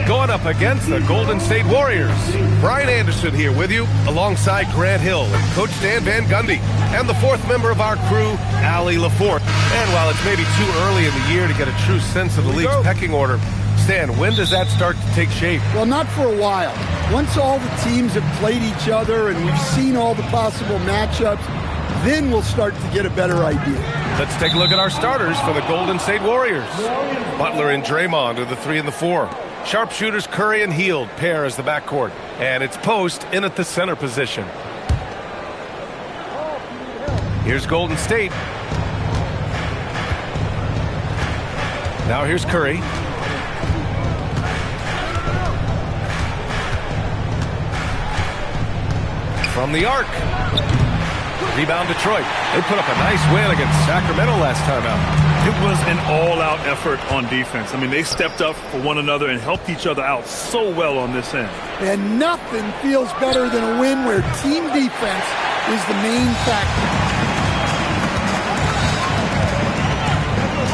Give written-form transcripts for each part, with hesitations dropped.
going up against the Golden State Warriors. Brian Anderson here with you, alongside Grant Hill and Coach Dan Van Gundy, and the fourth member of our crew, Allie LaForce. And while it's maybe too early in the year to get a true sense of the league's pecking order, Stan, when does that start to take shape? Well, not for a while. Once all the teams have played each other and we've seen all the possible matchups, then we'll start to get a better idea. Let's take a look at our starters for the Golden State Warriors. Butler and Draymond are the 3 and the 4. Sharpshooters Curry and Hield pair as the backcourt. And it's Post in at the center position. Here's Golden State. Now here's Curry. From the arc. Rebound Detroit. They put up a nice win against Sacramento last time out. It was an all-out effort on defense. I mean, they stepped up for one another and helped each other out so well on this end. And nothing feels better than a win where team defense is the main factor.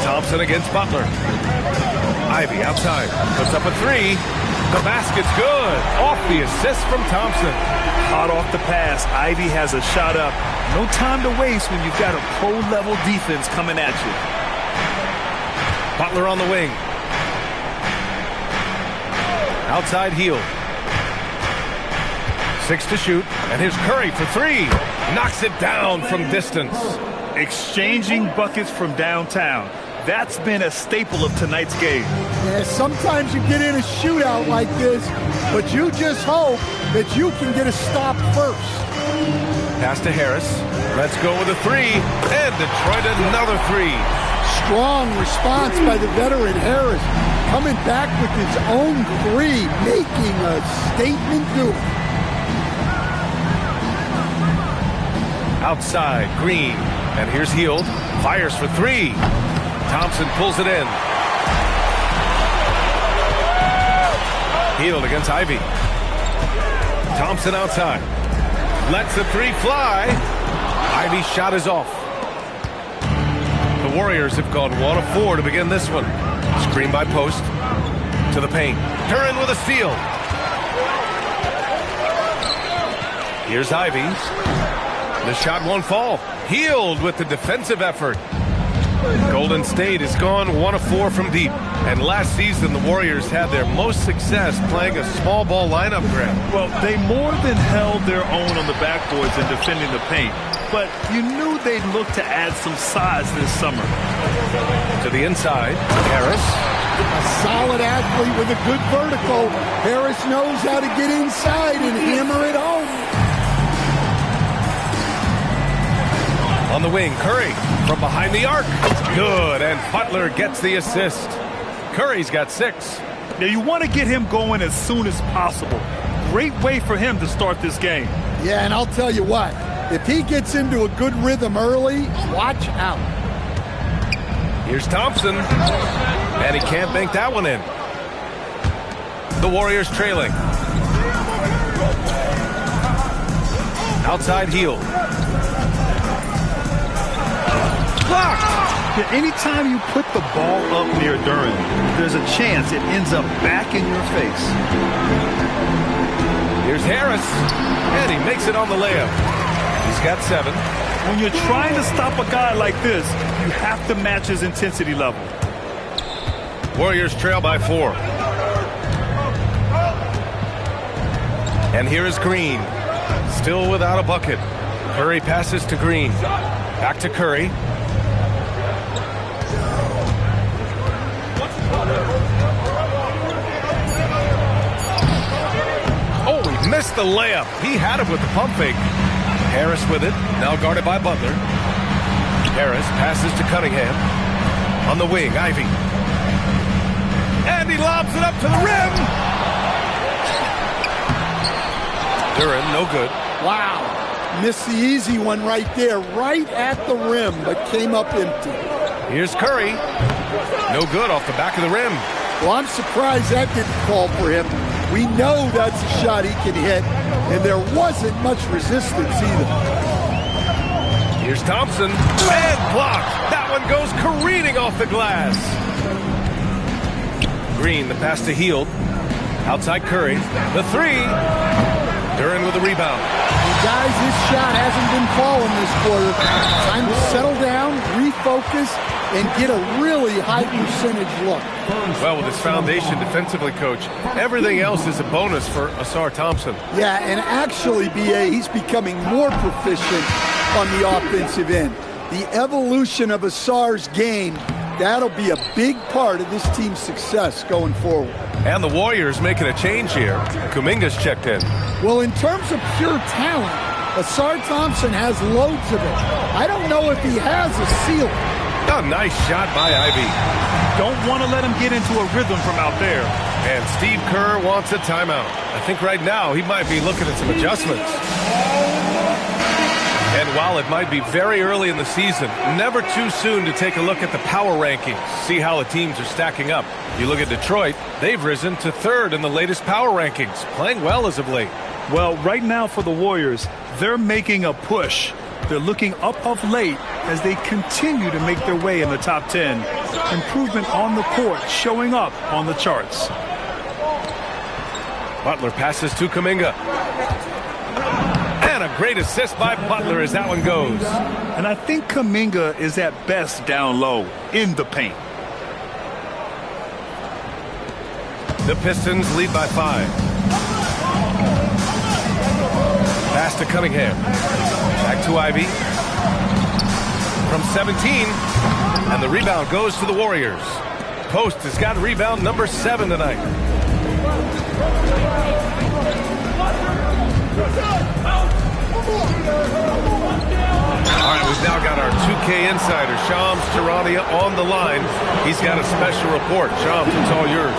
Thompson against Butler. Ivy outside. Puts up a 3. The basket's good. Off the assist from Thompson. Hot off the pass. Ivy has a shot up. No time to waste when you've got a pro-level defense coming at you. Butler on the wing. Outside Hield. 6 to shoot. And here's Curry for 3. Knocks it down from distance. Exchanging buckets from downtown. That's been a staple of tonight's game. Yeah, sometimes you get in a shootout like this, but you just hope that you can get a stop first. Pass to Harris. Let's go with a 3. And Detroit another 3. Strong response by the veteran Harris. Coming back with his own 3, making a statement good. Outside, Green. And here's Hield. Fires for 3. Thompson pulls it in. Hield against Ivy. Thompson outside. Lets the 3 fly. Ivy's shot is off. The Warriors have gone 1 of 4 to begin this one. Screen by Post. To the paint. Duran with a steal. Here's Ivy. The shot won't fall. Hield with the defensive effort. Golden State has gone 1 of 4 from deep. And last season, the Warriors had their most success playing a small ball lineup grab. Well, they more than held their own on the backboards and defending the paint. But you knew they'd look to add some size this summer. To the inside, Harris. A solid athlete with a good vertical. Harris knows how to get inside and hammer it home. On the wing, Curry from behind the arc. Good, and Butler gets the assist. Curry's got 6. Now you want to get him going as soon as possible. Great way for him to start this game. Yeah, and I'll tell you what, if he gets into a good rhythm early, watch out. Here's Thompson, and he can't bank that one in. The Warriors trailing. Outside Hield. Blocked. Yeah, anytime you put the ball up near Duran, there's a chance it ends up back in your face. Here's Harris, and he makes it on the layup. He's got 7. When you're trying to stop a guy like this, you have to match his intensity level. Warriors trail by 4. And here is Green, still without a bucket. Curry passes to Green. Back to Curry. Missed the layup. He had it with the pump fake. Harris with it. Now guarded by Butler. Harris passes to Cunningham. On the wing, Ivy. And he lobs it up to the rim. Duran, no good. Wow. Missed the easy one right there. Right at the rim, but came up empty. Here's Curry. No good off the back of the rim. Well, I'm surprised that didn't fall for him. We know that's a shot he can hit, and there wasn't much resistance either. Here's Thompson, and blocked. That one goes careening off the glass. Green, the pass to Hield. Outside Curry. The three. Duran with the rebound. Guys, this shot hasn't been falling this quarter. Time to settle down, refocus, and get a really high percentage look. Well, with his foundation defensively, Coach, everything else is a bonus for Ausar Thompson. Yeah, and actually, B.A., he's becoming more proficient on the offensive end. The evolution of Ausar's game, that'll be a big part of this team's success going forward. And the Warriors making a change here. Kuminga's checked in. Well, in terms of pure talent, Ausar Thompson has loads of it. I don't know if he has a ceiling. A nice shot by Ivy. Don't want to let him get into a rhythm from out there. And Steve Kerr wants a timeout. I think right now he might be looking at some adjustments. And while it might be very early in the season, never too soon to take a look at the power rankings, see how the teams are stacking up. You look at Detroit, they've risen to third in the latest power rankings, playing well as of late. Well, right now for the Warriors, they're making a push. They're looking up of late as they continue to make their way in the top 10. Improvement on the court showing up on the charts. Butler passes to Kuminga. And a great assist by Butler as that one goes. And I think Kuminga is at best down low in the paint. The Pistons lead by 5. Pass to Cunningham. Back to Ivy. From 17. And the rebound goes to the Warriors. Post has got rebound number 7 tonight. All right, we've now got our 2K insider, Shams Charania, on the line. He's got a special report. Shams, it's all yours.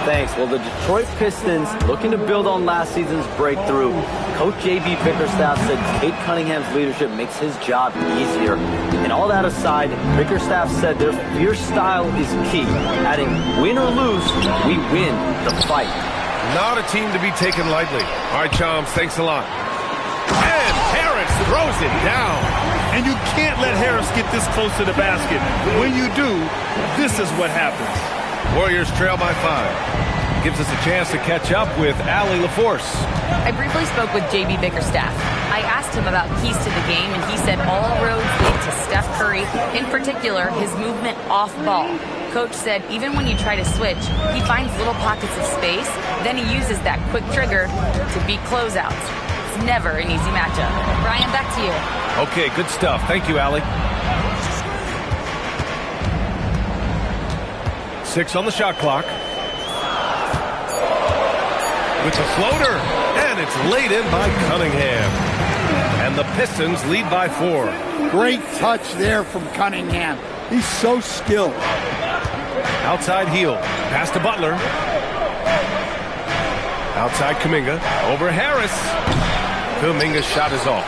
Thanks. Well, the Detroit Pistons looking to build on last season's breakthrough. Coach J.B. Bickerstaff said Kate Cunningham's leadership makes his job easier. And all that aside, Bickerstaff said their fierce style is key, adding, win or lose, we win the fight. Not a team to be taken lightly. All right, Shams, thanks a lot. And Harris throws it down. And you can't let Harris get this close to the basket. When you do, this is what happens. Warriors trail by 5. Gives us a chance to catch up with Allie LaForce. I briefly spoke with J.B. Bickerstaff. I asked him about keys to the game, and he said all roads lead to Steph Curry, in particular, his movement off ball. Coach said even when you try to switch, he finds little pockets of space, then he uses that quick trigger to beat closeouts. It's never an easy matchup. Brian, back to you. Okay, good stuff. Thank you, Allie. 6 on the shot clock. With the floater, and it's laid in by Cunningham. And the Pistons lead by 4. Great touch there from Cunningham. He's so skilled. Outside heel. Pass to Butler. Outside Kuminga. Over Harris. Kuminga's shot is off.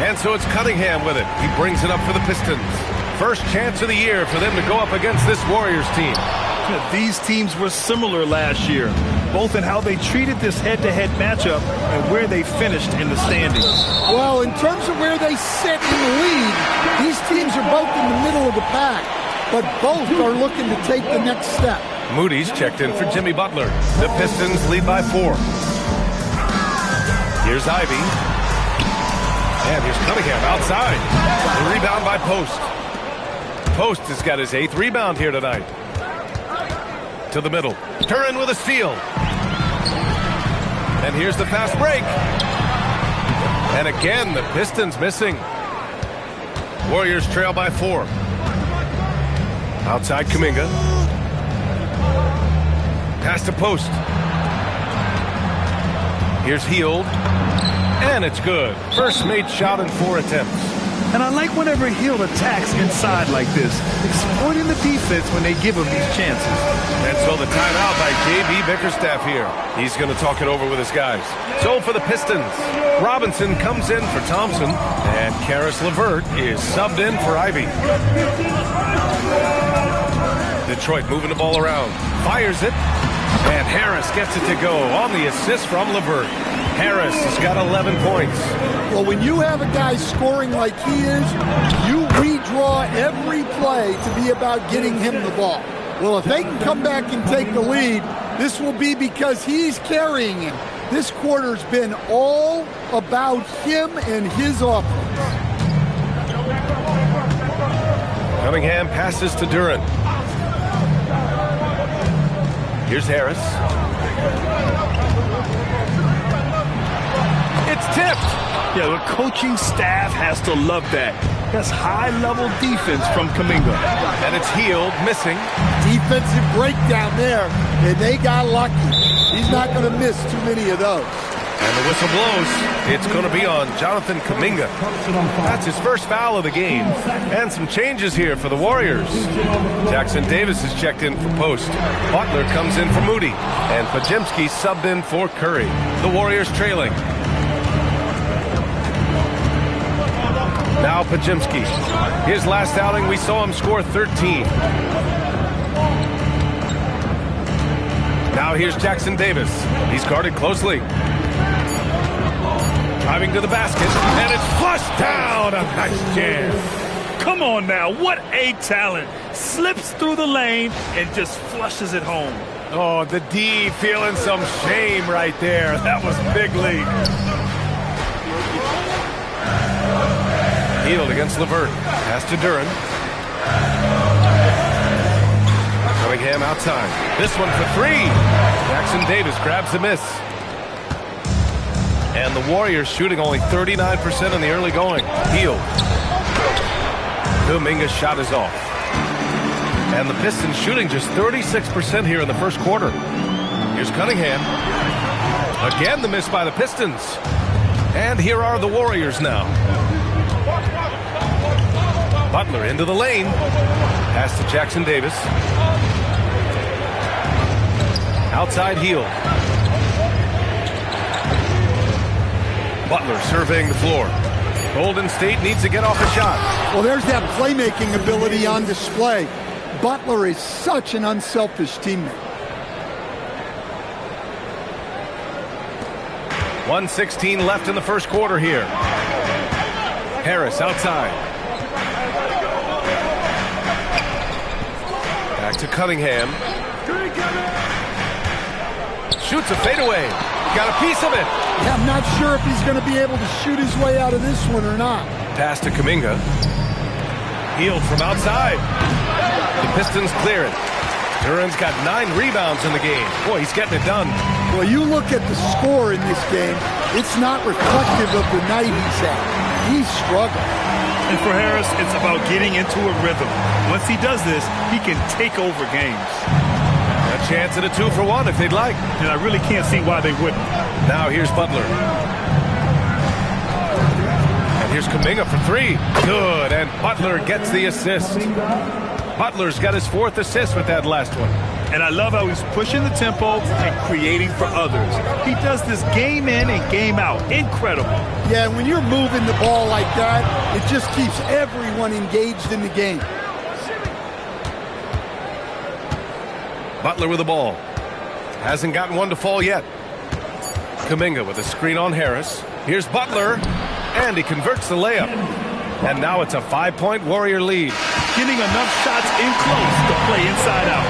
And so it's Cunningham with it. He brings it up for the Pistons. First chance of the year for them to go up against this Warriors team. These teams were similar last year, both in how they treated this head-to-head matchup and where they finished in the standings. Well, in terms of where they sit in the lead, these teams are both in the middle of the pack, but both are looking to take the next step. Moody's checked in for Jimmy Butler. The Pistons lead by 4. Here's Ivy. And here's Cunningham outside. The rebound by Post. Post has got his 8th rebound here tonight. To the middle. Duran with a steal. And here's the fast break. And again, the Pistons missing. Warriors trail by 4. Outside Kuminga. Pass to Post. Here's Hield. And it's good. First made shot in 4 attempts. And I like whenever Hield attacks inside like this, exploiting the defense when they give him these chances. And so the timeout by J.B. Bickerstaff here. He's going to talk it over with his guys. So for the Pistons, Robinson comes in for Thompson, and Karis LeVert is subbed in for Ivy. Detroit moving the ball around. Fires it. And Harris gets it to go on the assist from LeVert. Harris has got 11 points. Well, when you have a guy scoring like he is, you redraw every play to be about getting him the ball. Well, if they can come back and take the lead, This will be because he's carrying him. This quarter's been all about him and his offense. Cunningham passes to Duran. Here's Harris. It's tipped. Yeah, the coaching staff has to love that. That's high-level defense from Kuminga. And it's Hield, missing. Defensive breakdown there, and they got lucky. He's not going to miss too many of those. And the whistle blows. It's going to be on Jonathan Kuminga. That's his first foul of the game. And some changes here for the Warriors. Jackson Davis is checked in for post. Butler comes in for Moody. And Pajemski subbed in for Curry. The Warriors trailing. Now Pajemski. His last outing, we saw him score 13. Now here's Jackson Davis. He's guarded closely. Driving to the basket, and it's flushed down. A nice jam. Come on now, what a talent. Slips through the lane and just flushes it home. Oh, the D feeling some shame right there. That was big league. Hield against LeVert. Pass to Duran. Cunningham outside. This one for three. Jackson Davis grabs the miss. And the Warriors shooting only 39% in the early going. Hield. Kuminga's shot is off. And the Pistons shooting just 36% here in the first quarter. Here's Cunningham. Again the miss by the Pistons. And here are the Warriors now. Butler into the lane. Pass to Jackson Davis. Outside Hield. Butler surveying the floor. Golden State needs to get off a shot. Well, there's that playmaking ability on display. Butler is such an unselfish teammate. 1:16 left in the first quarter here. Harris outside. Back to Cunningham. Shoots a fadeaway. Got a piece of it. Yeah, I'm not sure if he's going to be able to shoot his way out of this one or not. Pass to Kuminga. Hield from outside. The Pistons clear it. Duran's got 9 rebounds in the game. Boy, he's getting it done. Well, you look at the score in this game, it's not reflective of the night he's had. He's struggling. And for Harris, it's about getting into a rhythm. Once he does this, he can take over games. A chance at a 2-for-1 if they'd like. And I really can't see why they wouldn't. Now here's Butler. And here's Kuminga for 3. Good, and Butler gets the assist. Butler's got his 4th assist with that last one. And I love how he's pushing the tempo and creating for others. He does this game in and game out. Incredible. Yeah, when you're moving the ball like that, it just keeps everyone engaged in the game. Butler with the ball. Hasn't gotten one to fall yet. Kuminga with a screen on Harris. Here's Butler, and he converts the layup. And now it's a 5-point Warrior lead. Getting enough shots in close to play inside out.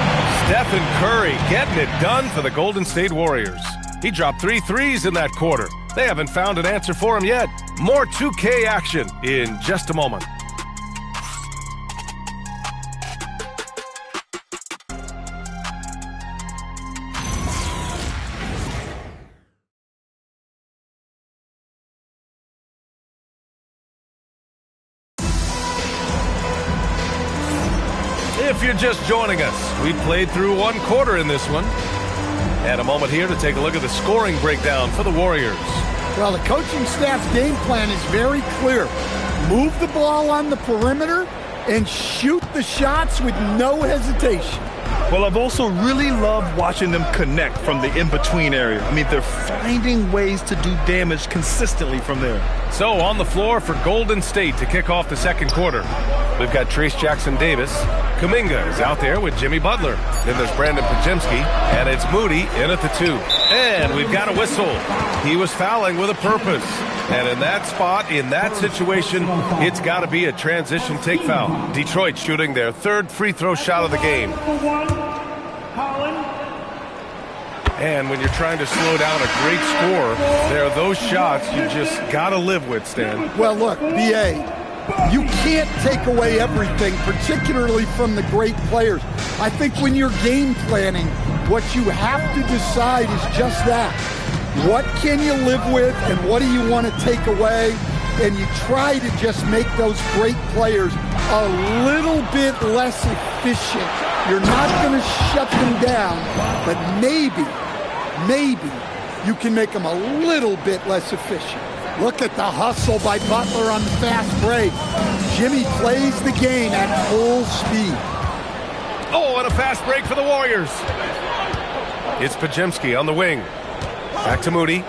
Stephen Curry getting it done for the Golden State Warriors. He dropped 3 threes in that quarter. They haven't found an answer for him yet. More 2K action in just a moment. If you're just joining us, we played through 1 quarter in this one. And a moment here to take a look at the scoring breakdown for the Warriors. Well, the coaching staff's game plan is very clear. Move the ball on the perimeter and shoot the shots with no hesitation. Well, I've also really loved watching them connect from the in-between area. I mean, they're finding ways to do damage consistently from there. So on the floor for Golden State to kick off the second quarter. We've got Trace Jackson Davis. Kuminga is out there with Jimmy Butler. Then there's Brandon Pajemski, and it's Moody in at the 2. And we've got a whistle. He was fouling with a purpose. And in that spot, in that situation, it's got to be a transition take foul. Detroit shooting their 3rd free throw shot of the game. And when you're trying to slow down a great score, there are those shots you just got to live with, Stan. Well, look, B.A., you can't take away everything, particularly from the great players. I think when you're game planning, what you have to decide is just that. What can you live with and what do you want to take away? And you try to just make those great players a little bit less efficient. You're not going to shut them down, but maybe you can make them a little bit less efficient. Look at the hustle by Butler on the fast break. Jimmy plays the game at full speed. Oh, and a fast break for the Warriors. It's Pajemski on the wing. Back to Moody.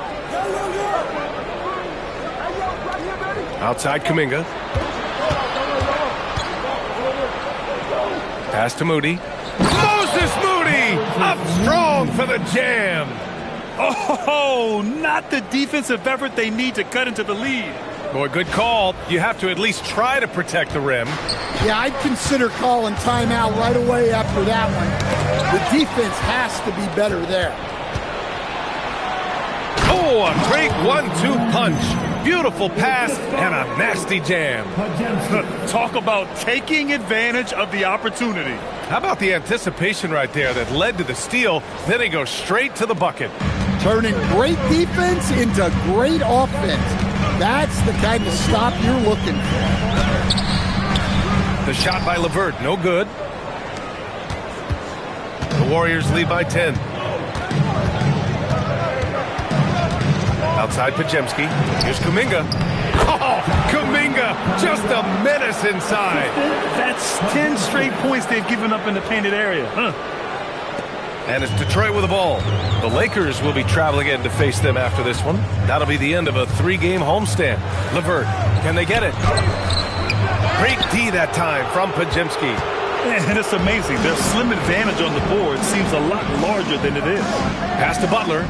Outside Kuminga. Pass to Moody. Moses Moody! Up strong for the jam. Oh, not the defensive effort they need to cut into the lead. Boy, good call. You have to at least try to protect the rim. Yeah, I'd consider calling timeout right away after that one. The defense has to be better there. Oh, a great 1-2 punch. Beautiful pass and a nasty jam. Talk about taking advantage of the opportunity. How about the anticipation right there that led to the steal? Then he goes straight to the bucket. Turning great defense into great offense. That's the kind of stop you're looking for. The shot by LeVert, no good. The Warriors lead by 10. Outside Pajemski. Here's Kuminga. Oh, Kuminga, just a menace inside. That's 10 straight points they've given up in the painted area. And it's Detroit with the ball. The Lakers will be traveling in to face them after this one. That'll be the end of a 3-game homestand. LeVert, can they get it? Great D that time from Pajemski. And it's amazing. Their slim advantage on the board seems a lot larger than it is. Pass to Butler.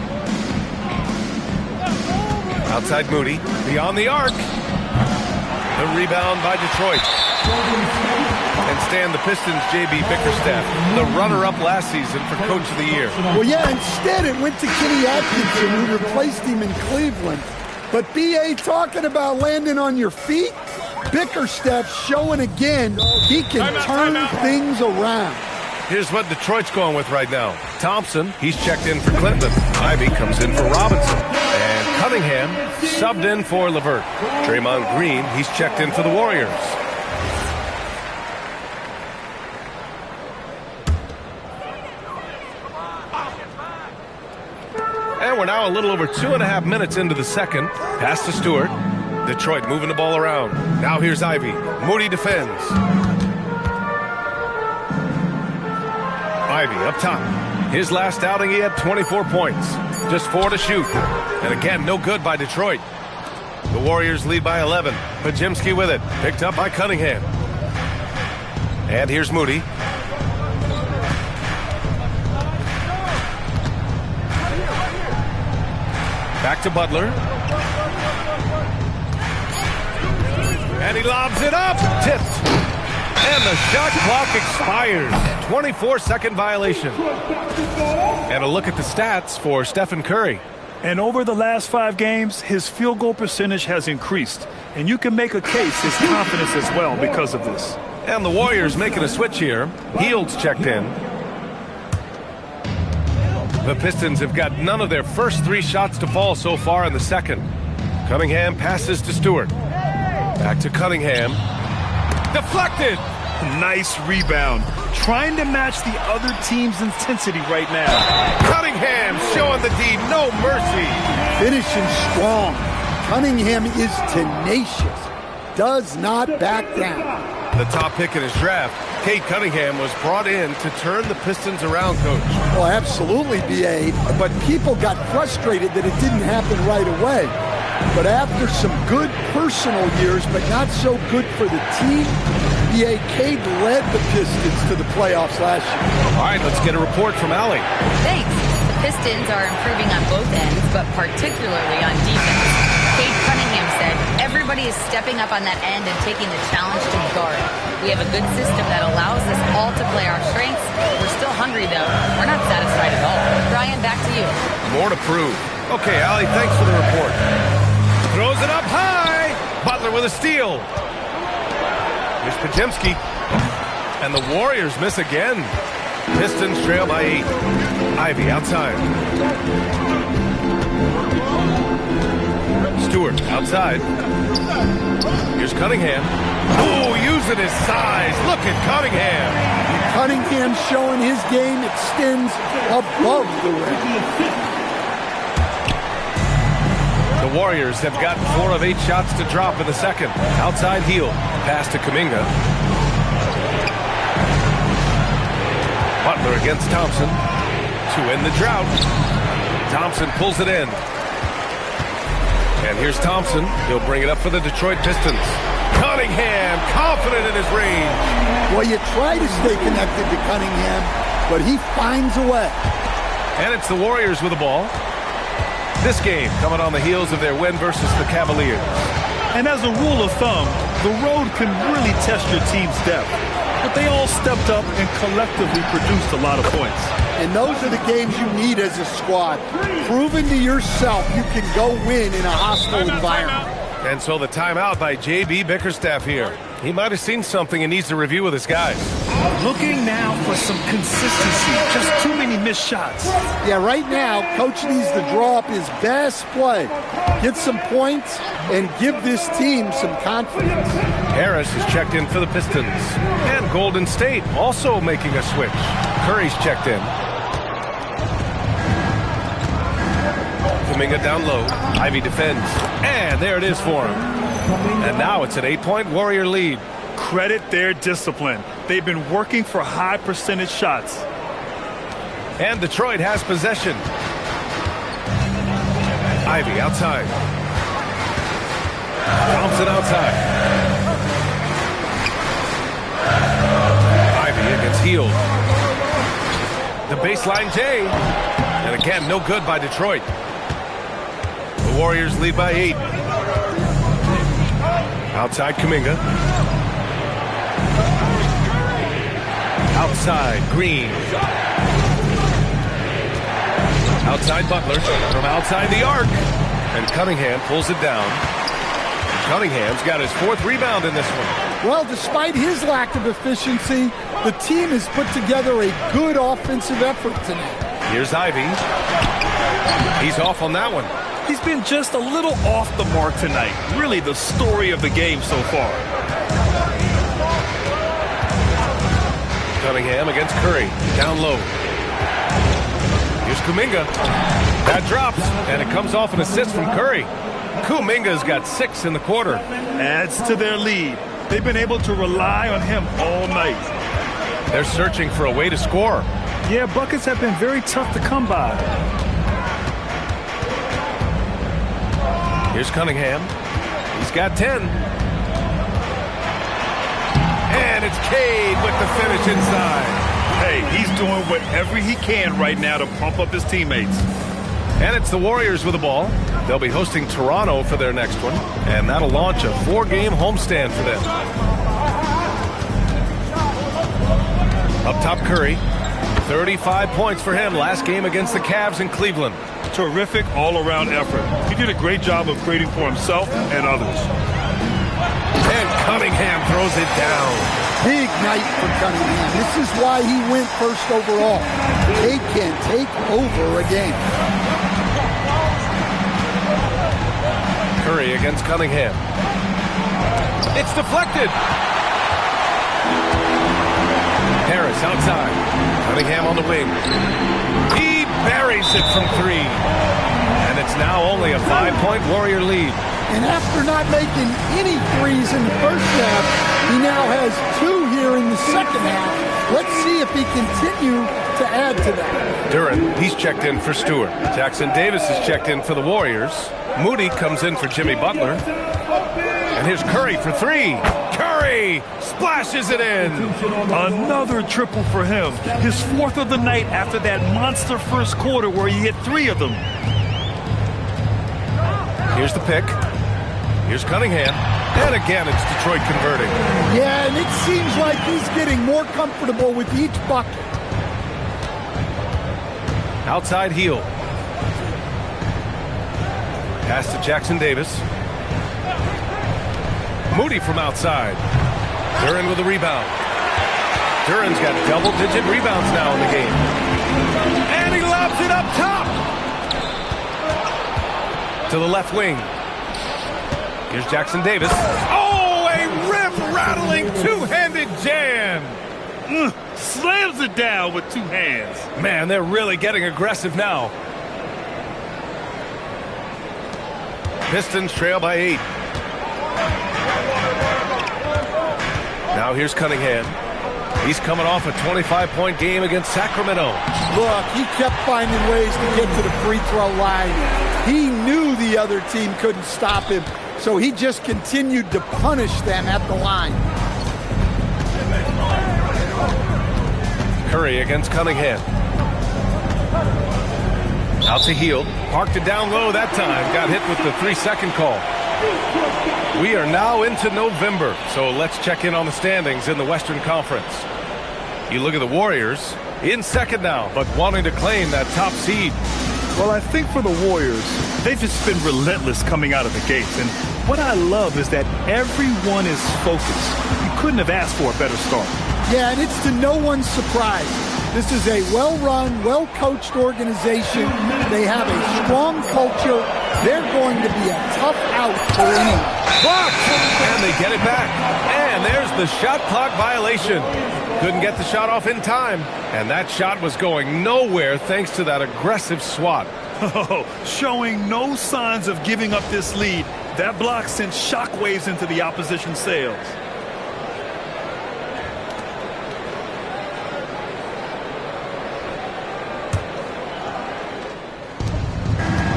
Outside Moody. Beyond the arc. The rebound by Detroit. And Stan, the Pistons' J.B. Bickerstaff, the runner-up last season for Coach of the Year. Well, yeah, instead it went to Kenny Atkinson, who replaced him in Cleveland. But B.A. talking about landing on your feet, Bickerstaff showing again he can turn things around. Here's what Detroit's going with right now. Thompson, he's checked in for Clinton. Ivy comes in for Robinson. And Cunningham subbed in for LeVert. Draymond Green, he's checked in for the Warriors. And we're now a little over 2.5 minutes into the second. Pass to Stewart. Detroit moving the ball around. Now here's Ivy. Moody defends. Ivy up top. His last outing, he had 24 points. Just 4 to shoot. And again, no good by Detroit. The Warriors lead by 11. Pajemski with it. Picked up by Cunningham. And here's Moody. Back to Butler. And he lobs it up. Tipped. And the shot clock expires. 24-second violation. And a look at the stats for Stephen Curry. And over the last 5 games, his field goal percentage has increased. And you can make a case his confidence as well because of this. And the Warriors making a switch here. Heald's checked in. The Pistons have got none of their first 3 shots to fall so far in the second. Cunningham passes to Stewart. Back to Cunningham. Deflected. Nice rebound. Trying to match the other team's intensity right now. Cunningham showing the D no mercy. Finishing strong. Cunningham is tenacious. Does not back down. The top pick in his draft, Cade Cunningham, was brought in to turn the Pistons around, Coach. Well, absolutely, B.A., but people got frustrated that it didn't happen right away. But after some good personal years, but not so good for the team, B.A. Cade led the Pistons to the playoffs last year. All right, let's get a report from Allie. Thanks. The Pistons are improving on both ends, but particularly on defense. Cade Cunningham said Everybody is stepping up on that end and taking the challenge to guard. We have a good system that allows us all to play our strengths. We're still hungry, though. We're not satisfied at all. Brian, back to you. More to prove. Okay, Allie, thanks for the report. Throws it up high. Butler with a steal. Here's Podziemski. And the Warriors miss again. Pistons trail by 8. Ivy outside. Stewart outside. Here's Cunningham. Oh, using his size. Look at Cunningham. Cunningham showing his game extends above the rim. The Warriors have gotten 4 of 8 shots to drop in the second. Outside heel. Pass to Kuminga. Butler against Thompson to end the drought. Thompson pulls it in. And here's Thompson. He'll bring it up for the Detroit Pistons. Cunningham, confident in his range. Well, you try to stay connected to Cunningham, but he finds a way. And it's the Warriors with the ball. This game coming on the heels of their win versus the Cavaliers. And as a rule of thumb, the road can really test your team's depth. But they all stepped up and collectively produced a lot of points. And those are the games you need as a squad. Proving to yourself you can go win in a hostile environment. And so the timeout by J.B. Bickerstaff here. He might have seen something and needs to review with his guys. Looking now for some consistency. Just too many missed shots. Yeah, right now, Coach needs to draw up his best play. Get some points and give this team some confidence. Harris is checked in for the Pistons. And Golden State also making a switch. Curry's checked in. Kuminga down low. Ivy defends. And there it is for him. And now it's an 8-point Warrior lead. Credit their discipline. They've been working for high percentage shots. And Detroit has possession. Ivy outside. Thompson outside. Ivy against Hield. The baseline J. And again, no good by Detroit. The Warriors lead by 8. Outside Kuminga. Outside Green. Outside Butler. From outside the arc. And Cunningham pulls it down. Cunningham's got his 4th rebound in this one. Well, despite his lack of efficiency, the team has put together a good offensive effort tonight. Here's Ivy. He's off on that one. He's been just a little off the mark tonight. Really the story of the game so far. Cunningham against Curry. Down low. Here's Kuminga. That drops, and it comes off an assist from Curry. Kuminga's got 6 in the quarter. Adds to their lead. They've been able to rely on him all night. They're searching for a way to score. Yeah, buckets have been very tough to come by. Here's Cunningham. He's got 10. And it's Cade with the finish inside. Hey, he's doing whatever he can right now to pump up his teammates. And it's the Warriors with the ball. They'll be hosting Toronto for their next one. And that'll launch a 4-game homestand for them. Up top, Curry. 35 points for him last game against the Cavs in Cleveland. Terrific all-around effort. He did a great job of creating for himself and others. And Cunningham throws it down. Big night for Cunningham. This is why he went first overall. They can take over a game. Curry against Cunningham. It's deflected. Harris outside. Cunningham on the wing. He buries it from 3. And it's now only a 5-point Warrior lead. And after not making any threes in the first half, he now has 2 here in the second half. Let's see if he continues to add to that. Duran, he's checked in for Stewart. Jackson Davis is checked in for the Warriors. Moody comes in for Jimmy Butler. And here's Curry for 3. Curry splashes it in. Another triple for him. His 4th of the night after that monster first quarter where he hit 3 of them. Here's the pick. Here's Cunningham. And again, it's Detroit converting. Yeah, and it seems like he's getting more comfortable with each bucket. Outside heel. Pass to Jackson Davis. Moody from outside. Duren with a rebound. Duren's got double-digit rebounds now in the game. And he lobs it up top. To the left wing. Here's Jackson Davis. Oh, a rip-rattling two-handed jam. Slams it down with two hands. Man, they're really getting aggressive now. Pistons trail by 8. Now here's Cunningham. He's coming off a 25-point game against Sacramento. Look, he kept finding ways to get to the free throw line. He knew the other team couldn't stop him, so he just continued to punish them at the line. Curry against Cunningham. Out to Hield. Parked it down low that time. Got hit with the 3-second call. We are now into November, so let's check in on the standings in the Western Conference. You look at the Warriors, in second now, but wanting to claim that top seed. Well, I think for the Warriors, they've just been relentless coming out of the gates. And what I love is that everyone is focused. You couldn't have asked for a better start. Yeah, and it's to no one's surprise. This is a well-run, well-coached organization. They have a strong culture. They're going to be a tough out for anyone. Blocked! And they get it back. And there's the shot clock violation. Couldn't get the shot off in time. And that shot was going nowhere thanks to that aggressive swat. Oh, showing no signs of giving up this lead. That block sent shockwaves into the opposition sails.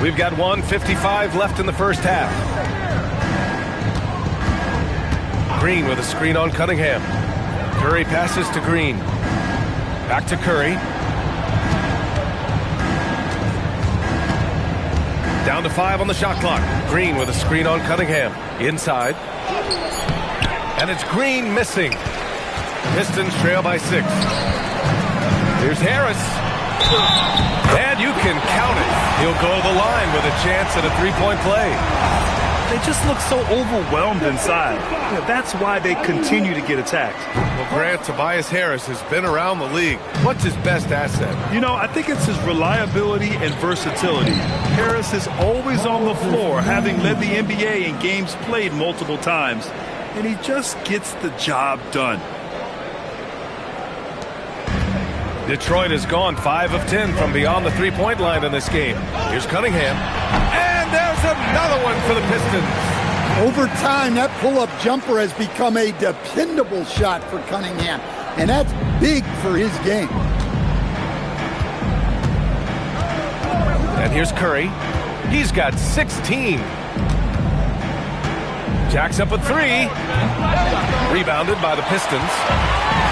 We've got 1:55 left in the first half. Green with a screen on Cunningham. Curry passes to Green. Back to Curry. Down to 5 on the shot clock. Green with a screen on Cunningham. Inside. And it's Green missing. Pistons trail by 6. Here's Harris. And you can count it. He'll go to the line with a chance at a three-point play. They just look so overwhelmed inside. That's why they continue to get attacked. Well, Grant, Tobias Harris has been around the league. What's his best asset? You know, I think it's his reliability and versatility. Harris is always on the floor, having led the NBA in games played multiple times. And he just gets the job done. Detroit has gone 5 of 10 from beyond the three-point line in this game. Here's Cunningham. And there's another one for the Pistons. Over time, that pull-up jumper has become a dependable shot for Cunningham, and that's big for his game. And here's Curry. He's got 16. Jacks up a 3. Rebounded by the Pistons.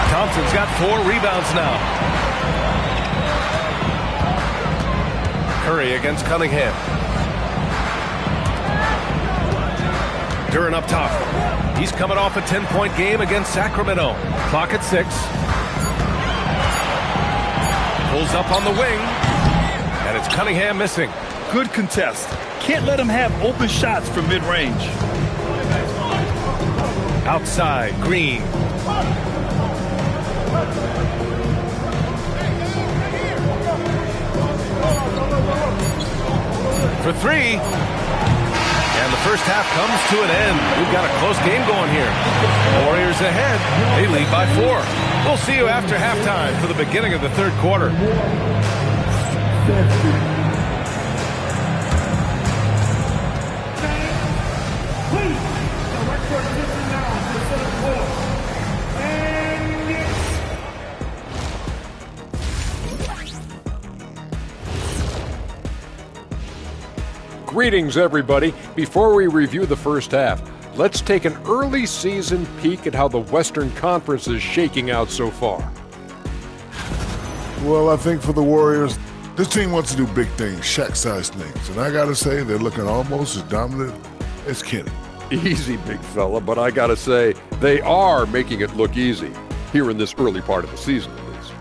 Thompson's got 4 rebounds now. Curry against Cunningham. Duren up top. He's coming off a 10-point game against Sacramento. Clock at 6. Pulls up on the wing. And it's Cunningham missing. Good contest. Can't let him have open shots from mid-range. Outside, Green. For 3. And the first half comes to an end. We've got a close game going here. Warriors ahead. They lead by 4. We'll see you after halftime for the beginning of the third quarter. Greetings, everybody. Before we review the first half, let's take an early season peek at how the Western Conference is shaking out so far. Well, I think for the Warriors, this team wants to do big things, Shaq-sized things. And I got to say, they're looking almost as dominant as Kenny. Easy, big fella, but I gotta say, they are making it look easy, here in this early part of the season at least.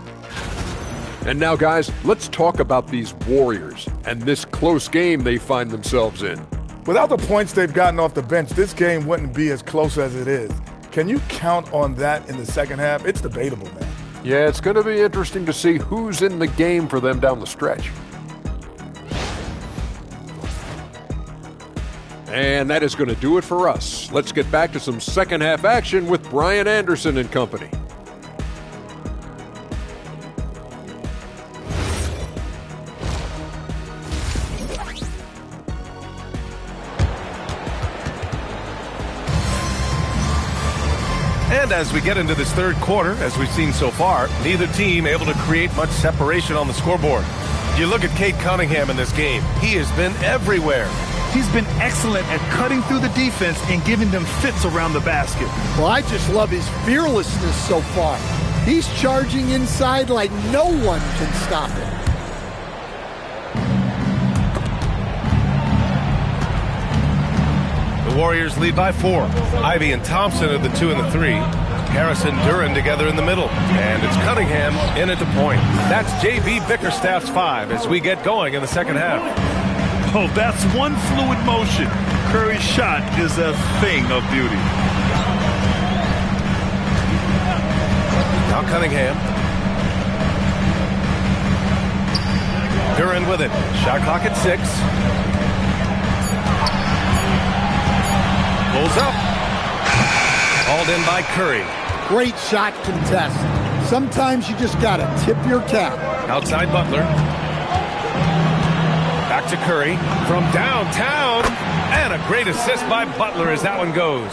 And now, guys, let's talk about these Warriors and this close game they find themselves in. Without the points they've gotten off the bench, this game wouldn't be as close as it is. Can you count on that in the second half? It's debatable, man. Yeah, it's going to be interesting to see who's in the game for them down the stretch. And that is going to do it for us. Let's get back to some second half action with Brian Anderson and company. And as we get into this third quarter, as we've seen so far, neither team able to create much separation on the scoreboard. You look at Cade Cunningham in this game. He has been everywhere. He's been excellent at cutting through the defense and giving them fits around the basket. Well, I just love his fearlessness so far. He's charging inside like no one can stop him. The Warriors lead by 4. Ivy and Thompson are the 2 and the 3. Harris and Duran together in the middle. And it's Cunningham in at the point. That's J.B. Bickerstaff's 5 as we get going in the second half. Oh, that's one fluid motion. Curry's shot is a thing of beauty. Now Cunningham. Duran with it. Shot clock at 6. Pulls up. Hauled in by Curry. Great shot contest. Sometimes you just got to tip your cap. Outside Butler. Back to Curry from downtown. And a great assist by Butler as that one goes.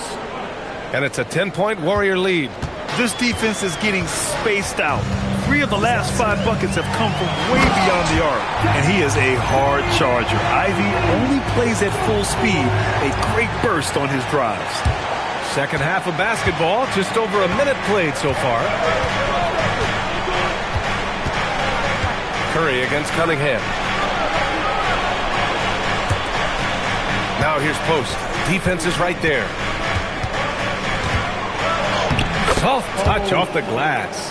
And it's a 10-point Warrior lead. This defense is getting spaced out. 3 of the last 5 buckets have come from way beyond the arc. And he is a hard charger. Ivy only plays at full speed. A great burst on his drives. Second half of basketball, just over a minute played so far. Curry against Cunningham. Now here's Post. Defense is right there. Soft touch off the glass.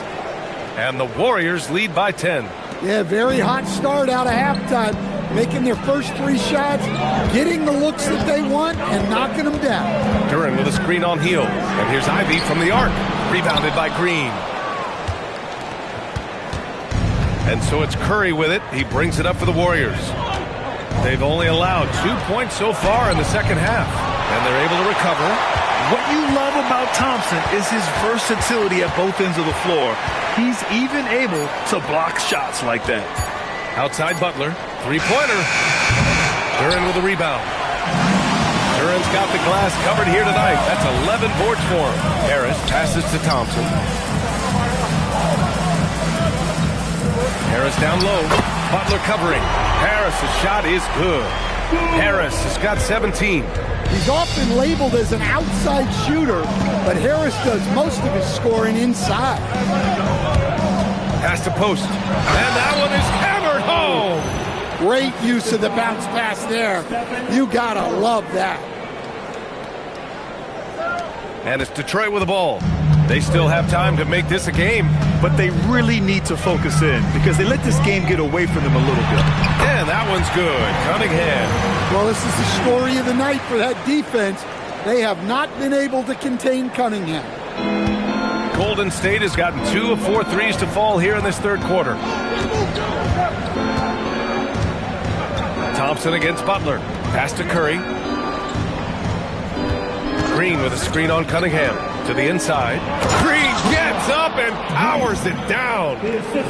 And the Warriors lead by 10. Yeah, very hot start out of halftime. Making their first 3 shots, getting the looks that they want, and knocking them down. Duran with a screen on heel. And here's Ivy from the arc. Rebounded by Green. And so it's Curry with it. He brings it up for the Warriors. They've only allowed 2 points so far in the second half. And they're able to recover. What you love about Thompson is his versatility at both ends of the floor. He's even able to block shots like that. Outside Butler. 3-pointer. Duran with a rebound. Duran's got the glass covered here tonight. That's 11 boards for him. Harris passes to Thompson. Harris down low. Butler covering. Harris's shot is good. Harris has got 17. He's often labeled as an outside shooter, but Harris does most of his scoring inside. Pass to Post. And that one is hammered home. Great use of the bounce pass there. You gotta love that. And it's Detroit with the ball. They still have time to make this a game. But they really need to focus in because they let this game get away from them a little bit. And that one's good. Cunningham. Well, this is the story of the night for that defense. They have not been able to contain Cunningham. Golden State has gotten 2 of 4 threes to fall here in this third quarter. Thompson against Butler. Pass to Curry. Green with a screen on Cunningham. To the inside. Green gets up and powers it down.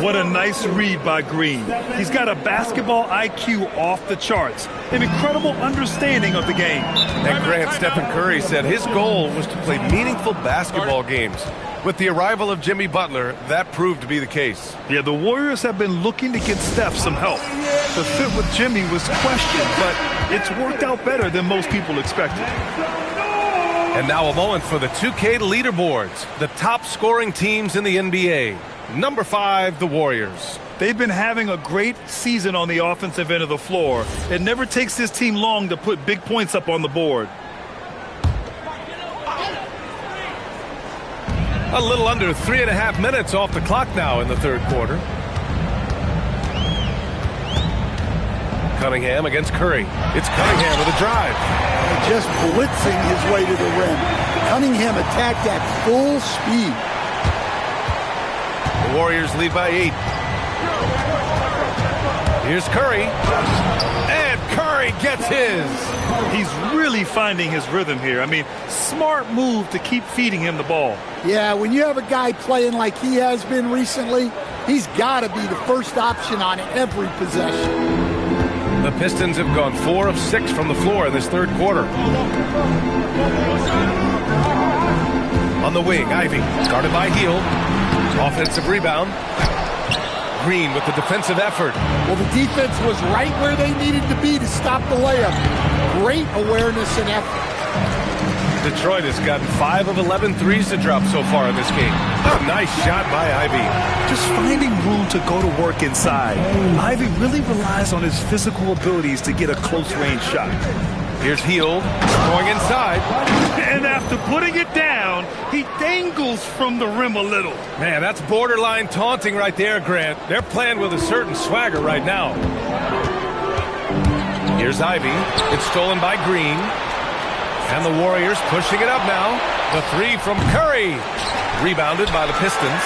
What a nice read by Green. He's got a basketball IQ off the charts. An incredible understanding of the game. And Grant Stephen Curry said his goal was to play meaningful basketball games. With the arrival of Jimmy Butler, that proved to be the case. Yeah, the Warriors have been looking to get Steph some help. The fit with Jimmy was questioned, but it's worked out better than most people expected. And now a moment for the 2K leaderboards. The top scoring teams in the NBA. Number 5, the Warriors. They've been having a great season on the offensive end of the floor. It never takes this team long to put big points up on the board. A little under 3.5 minutes off the clock now in the third quarter. Cunningham against Curry. It's Cunningham with a drive. Just blitzing his way to the rim. Cunningham attacked at full speed. The Warriors lead by 8. Here's Curry. And Curry gets his. He's really finding his rhythm here. I mean, smart move to keep feeding him the ball. Yeah, when you have a guy playing like he has been recently, he's got to be the first option on every possession. The Pistons have gone 4 of 6 from the floor in this third quarter. On the wing, Ivy, guarded by Heel. Offensive rebound. Green with the defensive effort. Well, the defense was right where they needed to be to stop the layup. Great awareness and effort. Detroit has gotten 5 of 11 threes to drop so far in this game. A nice shot by Ivy. Just finding room to go to work inside. Ivy really relies on his physical abilities to get a close-range shot. Here's Heel going inside. And after putting it down, he dangles from the rim a little. Man, that's borderline taunting right there, Grant. They're playing with a certain swagger right now. Here's Ivy. It's stolen by Green. And the Warriors pushing it up now. The 3 from Curry. Rebounded by the Pistons.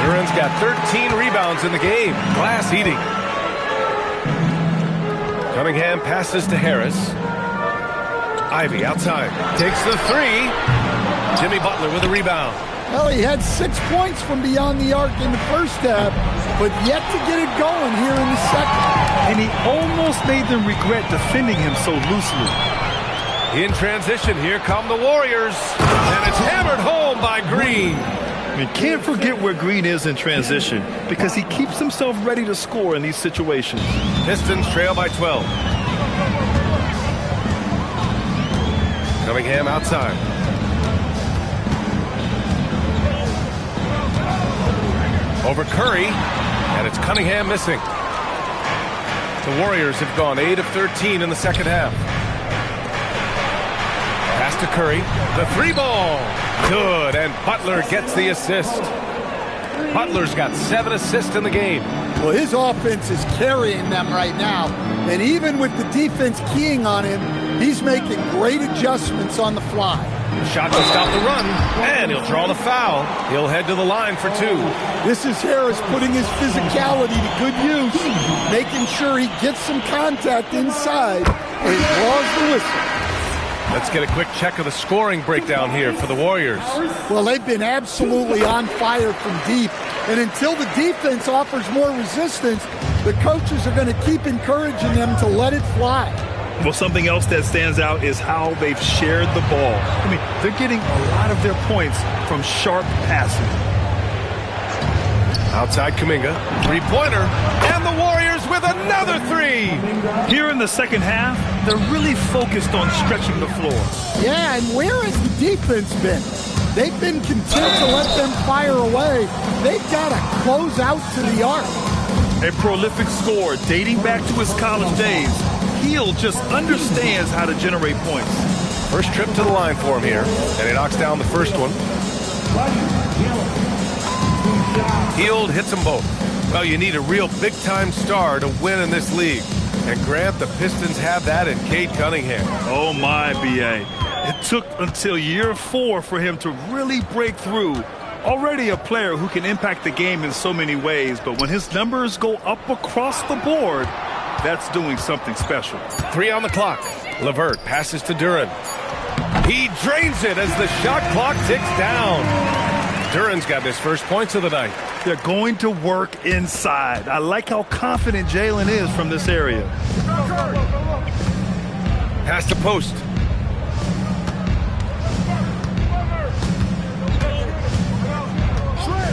Duran's got 13 rebounds in the game. Glass eating. Cunningham passes to Harris. Ivy outside. Takes the 3. Jimmy Butler with a rebound. Well, he had 6 points from beyond the arc in the first half, but yet to get it going here in the second. And he almost made them regret defending him so loosely. In transition, here come the Warriors. And it's hammered home by Green. I mean, can't forget where Green is in transition because he keeps himself ready to score in these situations. Pistons trail by 12. Cunningham outside. Over Curry, and it's Cunningham missing. The Warriors have gone 8 of 13 in the second half. Pass to Curry. The 3 ball. Good, and Butler gets the assist. Butler's got 7 assists in the game. Well, his offense is carrying them right now. And even with the defense keying on him, he's making great adjustments on the fly. Shot to stop the run, and he'll draw the foul. He'll head to the line for 2. This is Harris putting his physicality to good use, making sure he gets some contact inside, and he draws the whistle. Let's get a quick check of the scoring breakdown here for the Warriors. Well, they've been absolutely on fire from deep. And until the defense offers more resistance, the coaches are going to keep encouraging them to let it fly. Well, something else that stands out is how they've shared the ball. I mean, they're getting a lot of their points from sharp passing. Outside Kuminga, 3-pointer, and the Warriors with another 3. Here in the second half, they're really focused on stretching the floor. Yeah, and where has the defense been? They've been content to let them fire away. They've got to close out to the arc. A prolific scorer dating back to his college days. Heel just understands how to generate points. First trip to the line for him here, and he knocks down the first one. Hield hits them both. Well, you need a real big-time star to win in this league. And Grant, the Pistons have that in Cade Cunningham. Oh, my, B.A. It took until year 4 for him to really break through. Already a player who can impact the game in so many ways, but when his numbers go up across the board, that's doing something special. 3 on the clock. LeVert passes to Duran. He drains it as the shot clock ticks down. Duran's got his first points of the night. They're going to work inside. I like how confident Jalen is from this area. Pass to post.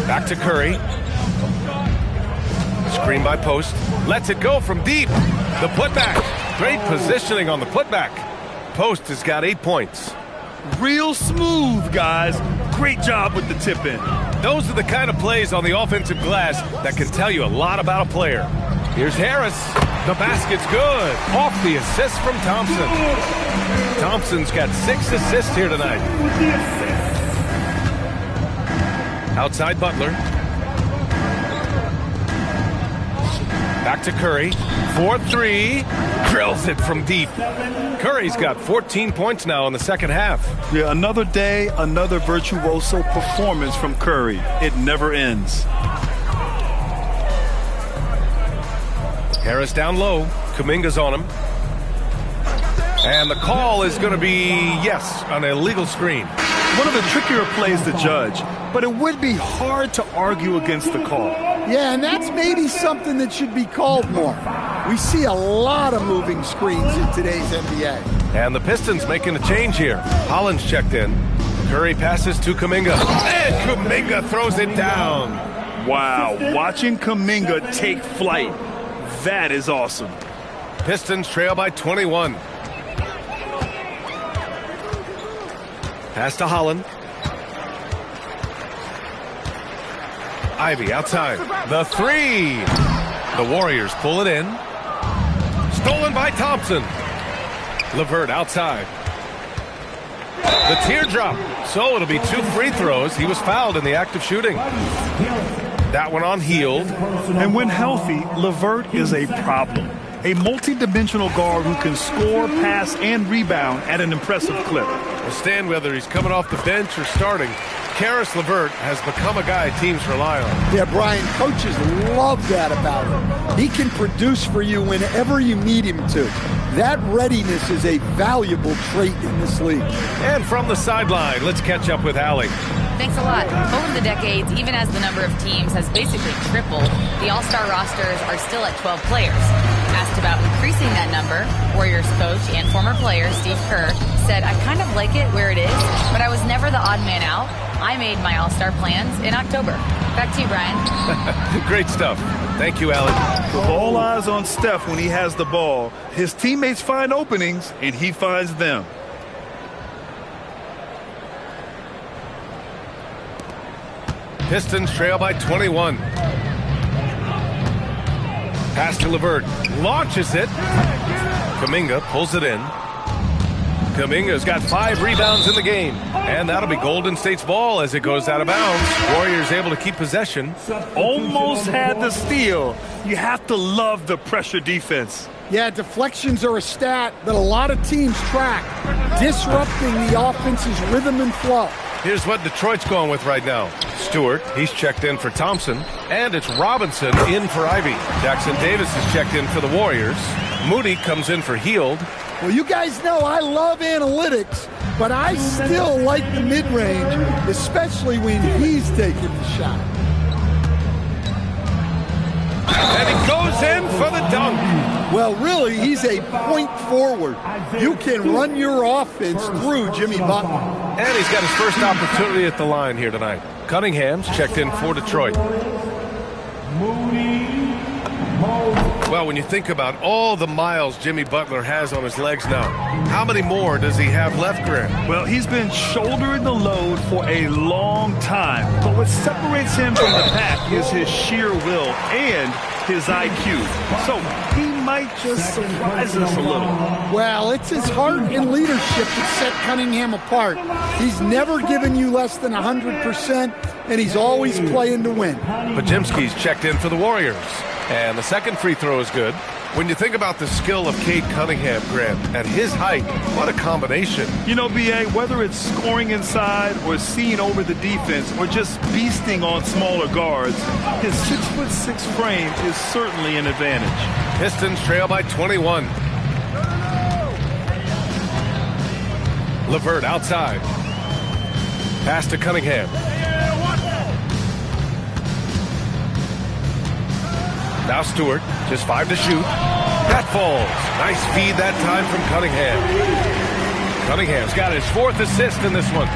Back to Curry. Screen by Post. Lets it go from deep. The putback. Great positioning on the putback. Post has got 8 points. Real smooth, guys. Great job with the tip in. Those are the kind of plays on the offensive glass that can tell you a lot about a player. Here's Harris. The basket's good. Off the assist from Thompson. Thompson's got 6 assists here tonight. Outside Butler. Back to Curry. 4-3. Drills it from deep. Curry's got 14 points now in the second half. Yeah, another day, another virtuoso performance from Curry. It never ends. Harris down low. Kuminga's on him. And the call is going to be, yes, an illegal screen. One of the trickier plays to judge, but it would be hard to argue against the call. Yeah, and that's maybe something that should be called more. We see a lot of moving screens in today's NBA. And the Pistons making a change here. Holland's checked in. Curry passes to Kuminga. And Kuminga throws it down. Wow, watching Kuminga take flight. That is awesome. Pistons trail by 21. Pass to Holland. Ivy outside. The three. The Warriors pull it in. Stolen by Thompson. LeVert outside. The teardrop. So it'll be 2 free throws. He was fouled in the act of shooting. That one on Hield. And when healthy, LeVert is a problem. A multi-dimensional guard who can score, pass, and rebound at an impressive clip. We'll stand whether he's coming off the bench or starting. Karis LeVert has become a guy teams rely on. Yeah, Brian, coaches love that about him. He can produce for you whenever you need him to. That readiness is a valuable trait in this league. And from the sideline, let's catch up with Allie. Thanks a lot. Over the decades, even as the number of teams has basically tripled, the All-Star rosters are still at 12 players. Asked about increasing that number, Warriors coach and former player Steve Kerr said, "I kind of like it where it is, but I was never the odd man out. I made my All-Star plans in October." Back to you, Brian. Great stuff. Thank you, Allie. With all eyes on Steph when he has the ball, his teammates find openings, and he finds them. Pistons trail by 21. Pass to LeVert. Launches it. Kuminga pulls it in. Kuminga's got 5 rebounds in the game. And that'll be Golden State's ball as it goes out of bounds. Warriors able to keep possession. Almost had the steal. You have to love the pressure defense. Yeah, deflections are a stat that a lot of teams track, disrupting the offense's rhythm and flow. Here's what Detroit's going with right now. Stewart, he's checked in for Thompson. And it's Robinson in for Ivy. Jackson Davis is checked in for the Warriors. Moody comes in for Hield. Well, you guys know I love analytics, but I still like the mid-range, especially when he's taking the shot. And he goes in for the dunk. Well, really, he's a point forward. You can run your offense through Jimmy Butler. And he's got his first opportunity at the line here tonight. Cunningham's checked in for Detroit. Well, when you think about all the miles Jimmy Butler has on his legs now, how many more does he have left, Grant? Well, he's been shouldering the load for a long time. But what separates him from the pack is his sheer will and his IQ. So he might just surprise us a little. Well, it's his heart and leadership that set Cunningham apart. He's never given you less than 100%, and he's always playing to win. Pajimski's checked in for the Warriors. And the second free throw is good. When you think about the skill of Cade Cunningham, Grant, at his height, what a combination. You know, B.A., whether it's scoring inside or seeing over the defense or just beasting on smaller guards, his 6'6" frame is certainly an advantage. Pistons trail by 21. LeVert outside. Pass to Cunningham. Now Stewart, just 5 to shoot. That falls. Nice feed that time from Cunningham. Cunningham's got his 4th assist in this one.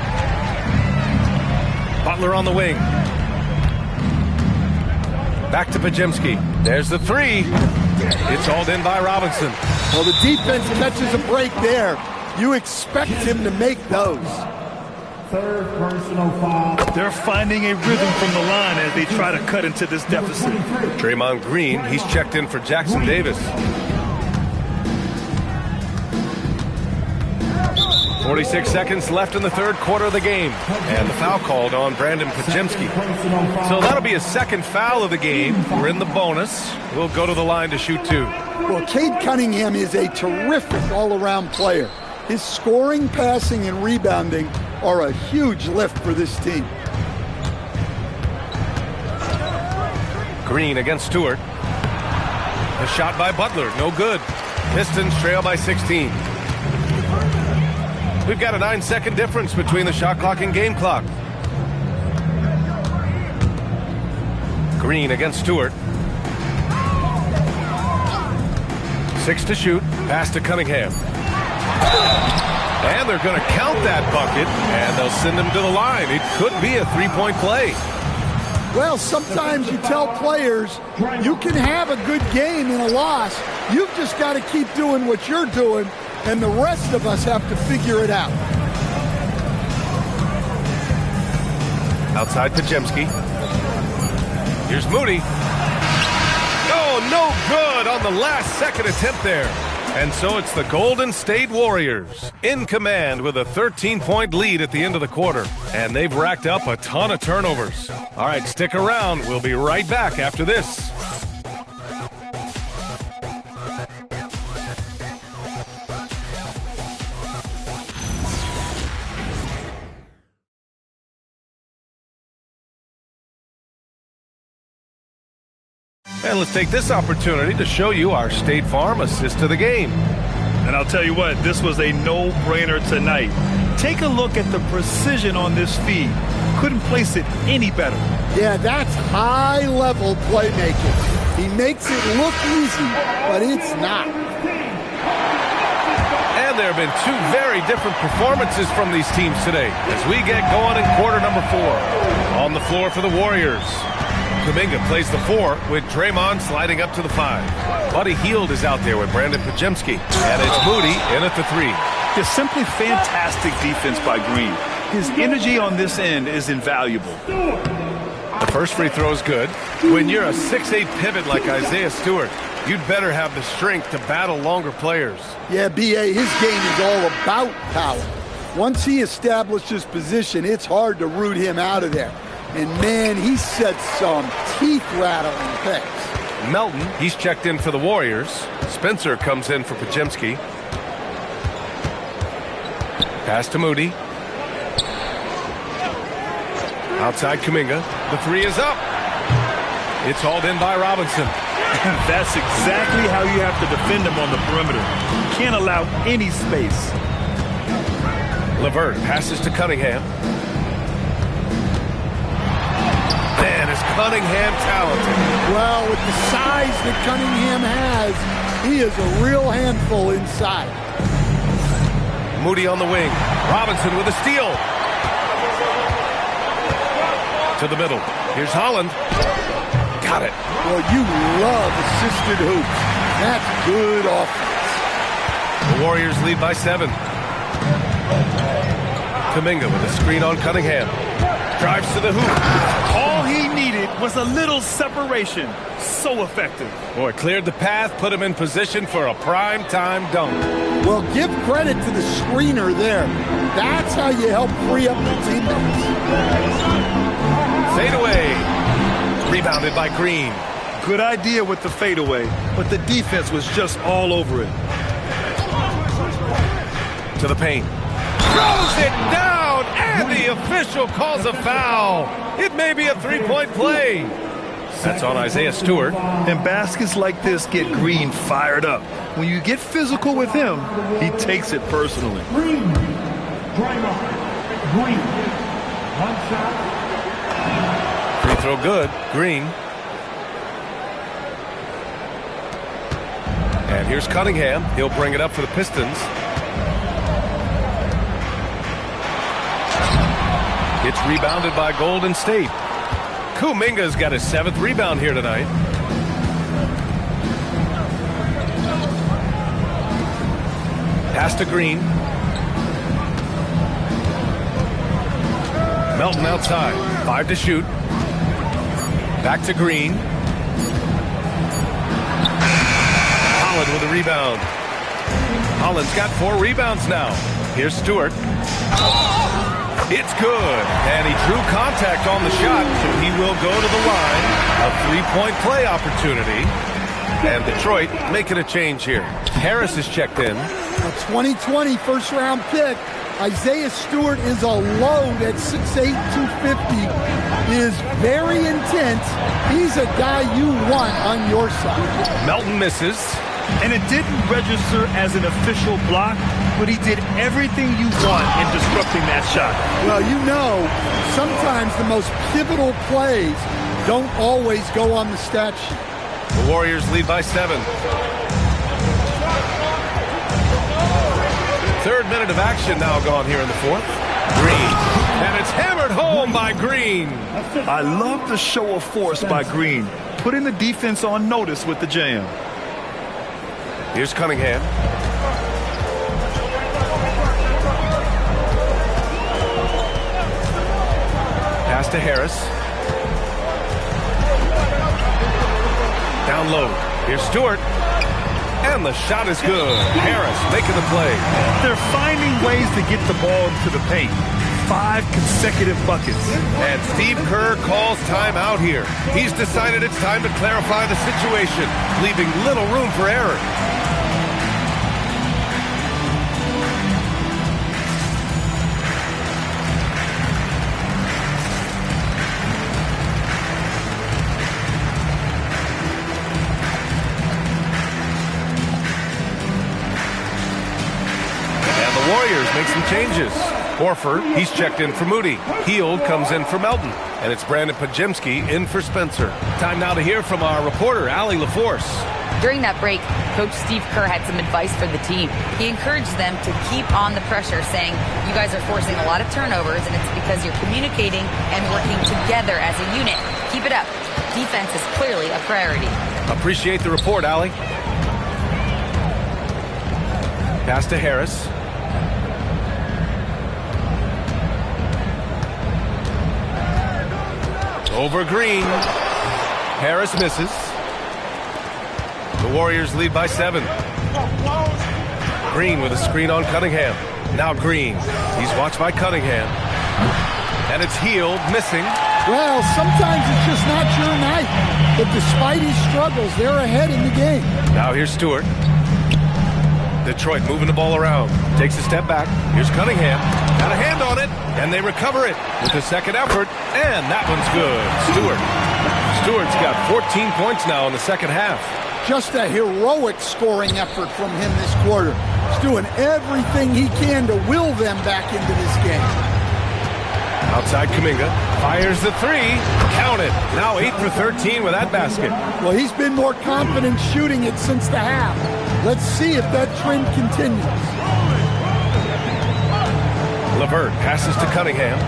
Butler on the wing. Back to Pajimski. There's the 3. It's hauled in by Robinson. Well, the defense catches a break there. You expect him to make those. Third personal foul. They're finding a rhythm from the line as they try to cut into this deficit. Draymond Green, he's checked in for Jackson Davis. 46 seconds left in the third quarter of the game. And the foul called on Brandon Pajemski. So that'll be a second foul of the game. We're in the bonus. We'll go to the line to shoot 2. Well, Cade Cunningham is a terrific all-around player. His scoring, passing, and rebounding are a huge lift for this team. Green against Stewart. A shot by Butler, no good. Pistons trail by 16. We've got a 9-second difference between the shot clock and game clock. Green against Stewart. 6 to shoot. Pass to Cunningham. And they're going to count that bucket, and they'll send him to the line. It could be a three-point play. Well, sometimes you tell players you can have a good game in a loss. You've just got to keep doing what you're doing, and the rest of us have to figure it out. Outside Pajemski. Here's Moody. Oh, no good on the last second attempt there. And so it's the Golden State Warriors in command with a 13-point lead at the end of the quarter. And they've racked up a ton of turnovers. All right, stick around. We'll be right back after this. And let's take this opportunity to show you our State Farm assist to the game. And I'll tell you what, this was a no-brainer tonight. Take a look at the precision on this feed. Couldn't place it any better. Yeah, that's high-level playmaking. He makes it look easy, but it's not. And there have been 2 very different performances from these teams today as we get going in quarter number 4. On the floor for the Warriors, Kuminga plays the 4 with Draymond sliding up to the 5. Buddy Hield is out there with Brandon Pajemski. And it's Moody in at the 3. It's simply fantastic defense by Green. His energy on this end is invaluable. The first free throw is good. When you're a 6'8 pivot like Isaiah Stewart, you'd better have the strength to battle longer players. Yeah, B.A., his game is all about power. Once he establishes position, it's hard to root him out of there. And, man, he sets some teeth-rattling picks. Melton, he's checked in for the Warriors. Spencer comes in for Pajemski. Pass to Moody. Outside Kuminga. The 3 is up. It's hauled in by Robinson. That's exactly how you have to defend him on the perimeter. You can't allow any space. LeVert passes to Cunningham. Man, is Cunningham talented. Well, with the size that Cunningham has, he is a real handful inside. Moody on the wing. Robinson with a steal. To the middle. Here's Holland. Got it. Well, you love assisted hoops. That's good offense. The Warriors lead by 7. Kuminga with a screen on Cunningham. Drives to the hoop. All he needed was a little separation. So effective. Boy, cleared the path, put him in position for a prime-time dunk. Well, give credit to the screener there. That's how you help free up your teammates. Fadeaway. Rebounded by Green. Good idea with the fadeaway, but the defense was just all over it. To the paint. Throws it down, and the official calls a foul. It may be a three-point play. That's on Isaiah Stewart. And baskets like this get Green fired up. When you get physical with him, he takes it personally. Green. Draymond. Green. One shot. Free throw good. Green. And here's Cunningham. He'll bring it up for the Pistons. It's rebounded by Golden State. Kuminga's got his 7th rebound here tonight. Pass to Green. Melton outside. 5 to shoot. Back to Green. Holland with a rebound. Holland's got 4 rebounds now. Here's Stewart. It's good. And he drew contact on the shot, so he will go to the line. A three-point play opportunity. And Detroit making a change here. Harris is checked in. A 2020 first-round pick. Isaiah Stewart is a load at 6'8", 250. He is very intense. He's a guy you want on your side. Melton misses. And it didn't register as an official block, but he did everything you want in disrupting that shot. Well, you know, sometimes the most pivotal plays don't always go on the stat sheet. The Warriors lead by 7. Third minute of action now gone here in the fourth. Green. And it's hammered home by Green. I love the show of force by Green, putting the defense on notice with the jam. Here's Cunningham. Pass to Harris. Down low. Here's Stewart. And the shot is good. Harris making the play. They're finding ways to get the ball into the paint. 5 consecutive buckets. And Steve Kerr calls timeout here. He's decided it's time to clarify the situation, leaving little room for error. Warriors make some changes. Horford, he's checked in for Moody. Heald comes in for Melton. And it's Brandon Pajemski in for Spencer. Time now to hear from our reporter, Allie LaForce. During that break, Coach Steve Kerr had some advice for the team. He encouraged them to keep on the pressure, saying, you guys are forcing a lot of turnovers, and it's because you're communicating and working together as a unit. Keep it up. Defense is clearly a priority. Appreciate the report, Allie. Pass to Harris. Over Green. Harris misses. The Warriors lead by 7. Green with a screen on Cunningham. Now Green. He's watched by Cunningham. And it's Heald missing. Well, sometimes it's just not your night. But despite his struggles, they're ahead in the game. Now here's Stewart. Detroit moving the ball around. Takes a step back. Here's Cunningham. Got a hand on it. And they recover it with the second effort. And that one's good. Stewart's got 14 points now in the second half. Just a heroic scoring effort from him this quarter. He's doing everything he can to will them back into this game. Outside Kuminga. Fires the three. Count it. Now 8 for 13 with that basket. Well, he's been more confident shooting it since the half. Let's see if that trend continues. LeVert passes to Cunningham.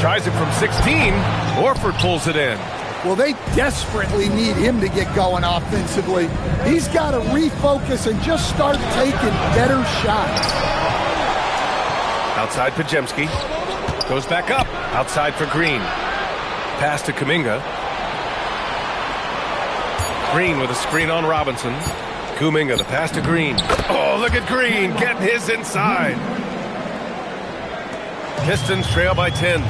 Tries it from 16. Horford pulls it in. Well, they desperately need him to get going offensively. He's got to refocus and just start taking better shots. Outside Pajemski. Goes back up. Outside for Green. Pass to Kuminga. Green with a screen on Robinson. Kuminga, the pass to Green. Oh, look at Green getting his inside. Pistons trail by 10.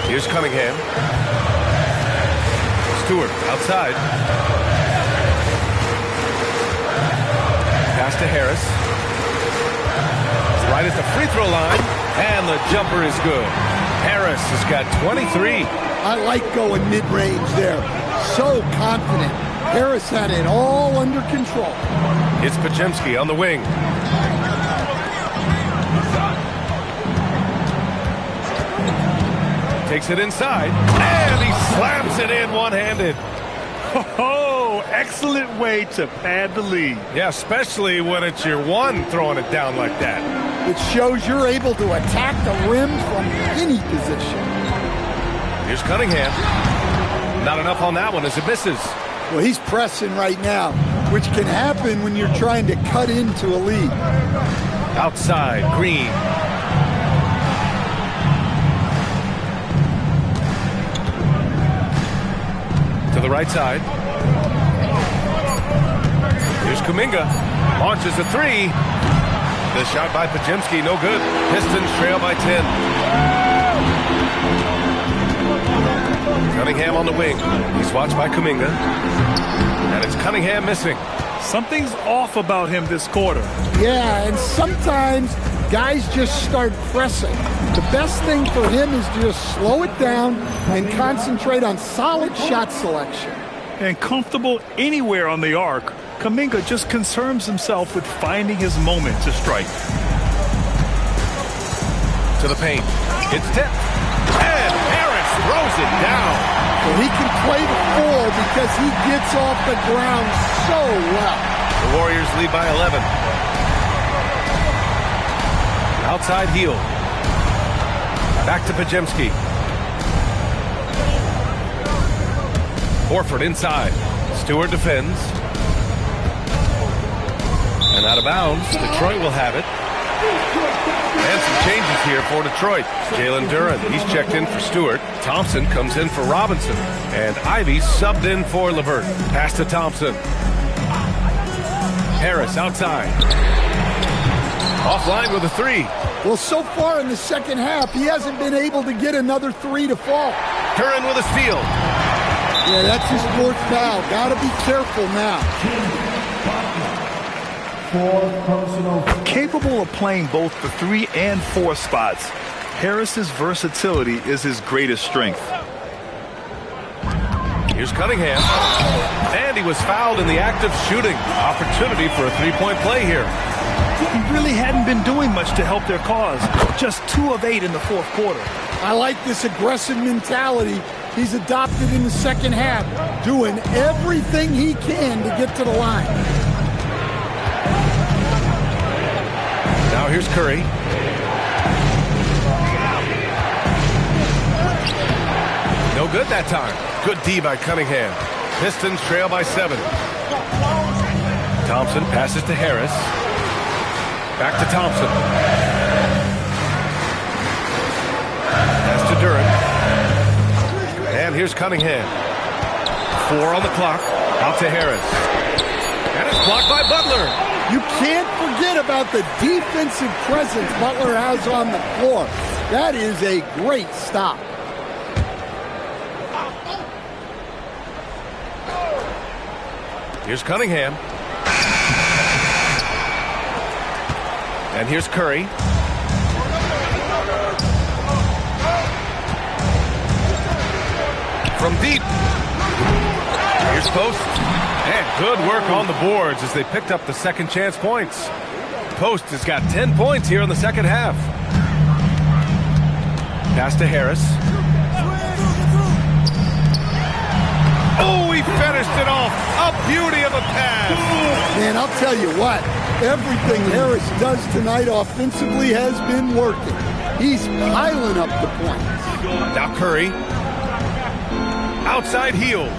Here's Cunningham. Stewart outside. Pass to Harris. It's right at the free throw line. And the jumper is good. Harris has got 23. I like going mid-range there. So confident. Harris had it all under control. It's Pajemski on the wing. Takes it inside, and he slaps it in one-handed. Oh, excellent way to pad the lead. Yeah, especially when it's your one throwing it down like that. It shows you're able to attack the rim from any position. Here's Cunningham. Not enough on that one as it misses. Well, he's pressing right now, which can happen when you're trying to cut into a lead. Outside, Green. To the right side. Here's Kuminga. Launches a three. The shot by Pajemski, no good. Pistons trail by 10. Cunningham on the wing. He's watched by Kuminga. And it's Cunningham missing. Something's off about him this quarter. Yeah, and sometimes guys just start pressing. The best thing for him is to just slow it down and concentrate on solid shot selection. And comfortable anywhere on the arc, Kuminga just concerns himself with finding his moment to strike. To the paint. It's tipped. And Harris throws it down. Well, he can play the four because he gets off the ground so well. The Warriors lead by 11. Outside heel. Back to Pajemski. Horford inside. Stewart defends. And out of bounds. Detroit will have it. And some changes here for Detroit. Jalen Duren, he's checked in for Stewart. Thompson comes in for Robinson. And Ivy subbed in for LeVert. Pass to Thompson. Harris outside. Offline with a three. Well, so far in the second half, he hasn't been able to get another three to fall. Duren with a steal. Yeah, that's his fourth foul. Gotta be careful now. Capable of playing both the 3 and 4 spots, Harris's versatility is his greatest strength. Here's Cunningham. And he was fouled in the act of shooting. Opportunity for a three-point play here. He really hadn't been doing much to help their cause. Just 2 of 8 in the fourth quarter. I like this aggressive mentality he's adopted in the second half, doing everything he can to get to the line. Now here's Curry. No good that time. Good D by Cunningham. Pistons trail by 7. Thompson passes to Harris. Back to Thompson. Pass to Duren. And here's Cunningham. 4 on the clock. Out to Harris. And it's blocked by Butler. You can't forget about the defensive presence Butler has on the floor. That is a great stop. Here's Cunningham. And here's Curry. From deep. Here's Post. And good work on the boards as they picked up the second chance points. Post has got 10 points here in the second half. Pass to Harris. Oh, he finished it off. A beauty of a pass. Man, I'll tell you what. Everything Harris does tonight offensively has been working. He's piling up the points. Now Curry. Outside heel.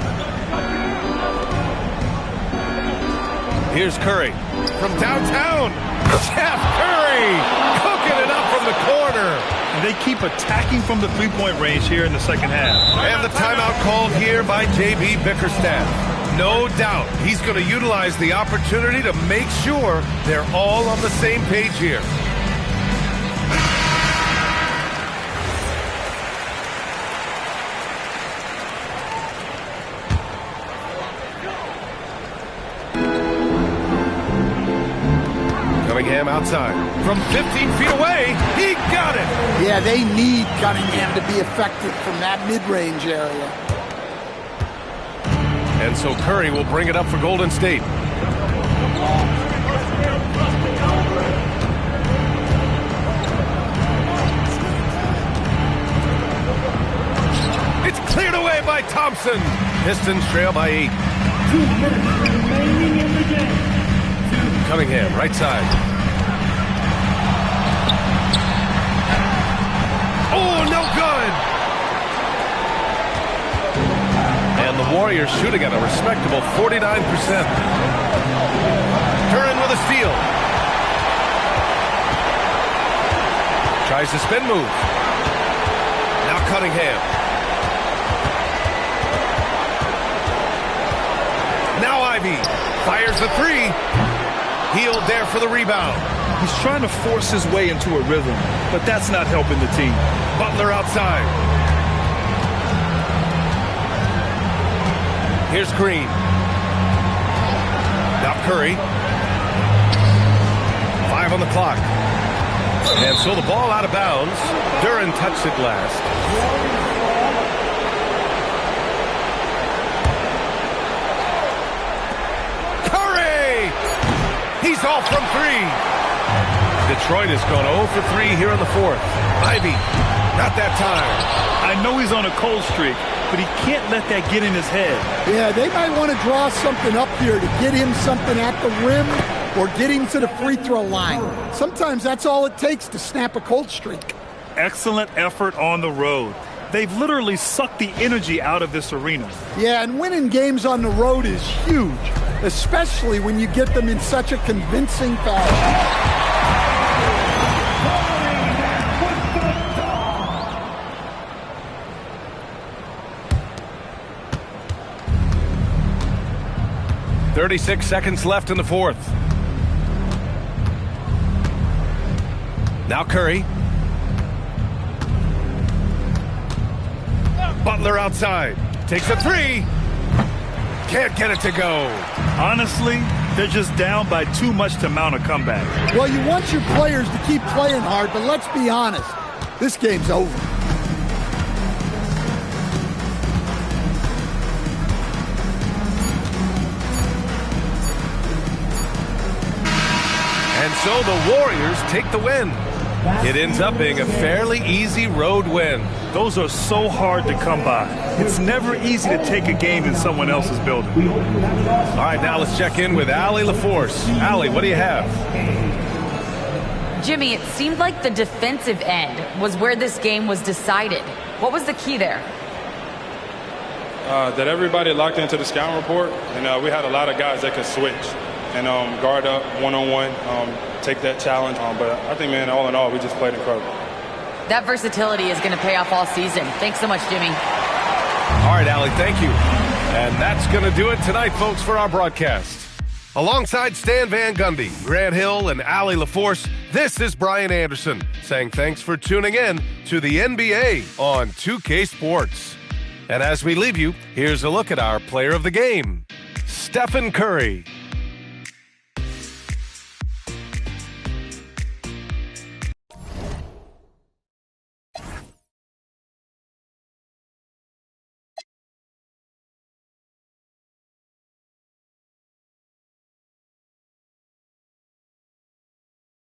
Here's Curry from downtown. Steph Curry cooking it up from the corner. And they keep attacking from the three-point range here in the second half. And the timeout called here by J.B. Bickerstaff. No doubt he's going to utilize the opportunity to make sure they're all on the same page here. Cunningham outside. From 15 feet away, he got it! Yeah, they need Cunningham to be effective from that mid-range area. And so Curry will bring it up for Golden State. It's cleared away by Thompson. Pistons trail by 8. 2 minutes remaining in the game. Cunningham, right side. Oh, no good! And the Warriors shooting at a respectable 49%. Duren with a steal. Tries to spin move. Now Cunningham. Now Ivy fires the three. Healed there for the rebound. He's trying to force his way into a rhythm, but that's not helping the team. Butler outside. Here's Green. Now Curry. 5 on the clock. And so the ball out of bounds. Duran touched it last. Curry! He's off from 3. Detroit has gone 0 for 3 here in the fourth. Ivy, not that time. I know he's on a cold streak, but he can't let that get in his head. Yeah, they might want to draw something up here to get him something at the rim or get him to the free throw line. Sometimes that's all it takes to snap a cold streak. Excellent effort on the road. They've literally sucked the energy out of this arena. Yeah, and winning games on the road is huge, especially when you get them in such a convincing fashion. .36 seconds left in the fourth. Now Curry. Butler outside. Takes a 3. Can't get it to go. Honestly, they're just down by too much to mount a comeback. Well, you want your players to keep playing hard, but let's be honest. This game's over. And so the Warriors take the win. It ends up being a fairly easy road win. Those are so hard to come by. It's never easy to take a game in someone else's building. All right, now let's check in with Allie LaForce. Allie, what do you have? Jimmy, it seemed like the defensive end was where this game was decided. What was the key there? That everybody locked into the scouting report, and we had a lot of guys that could switch and guard up one-on-one, take that challenge. But I think, man, all in all, we just played incredible. That versatility is going to pay off all season. Thanks so much, Jimmy. All right, Allie, thank you. And that's going to do it tonight, folks, for our broadcast. Alongside Stan Van Gundy, Grant Hill, and Allie LaForce, this is Brian Anderson saying thanks for tuning in to the NBA on 2K Sports. And as we leave you, here's a look at our player of the game, Stephen Curry.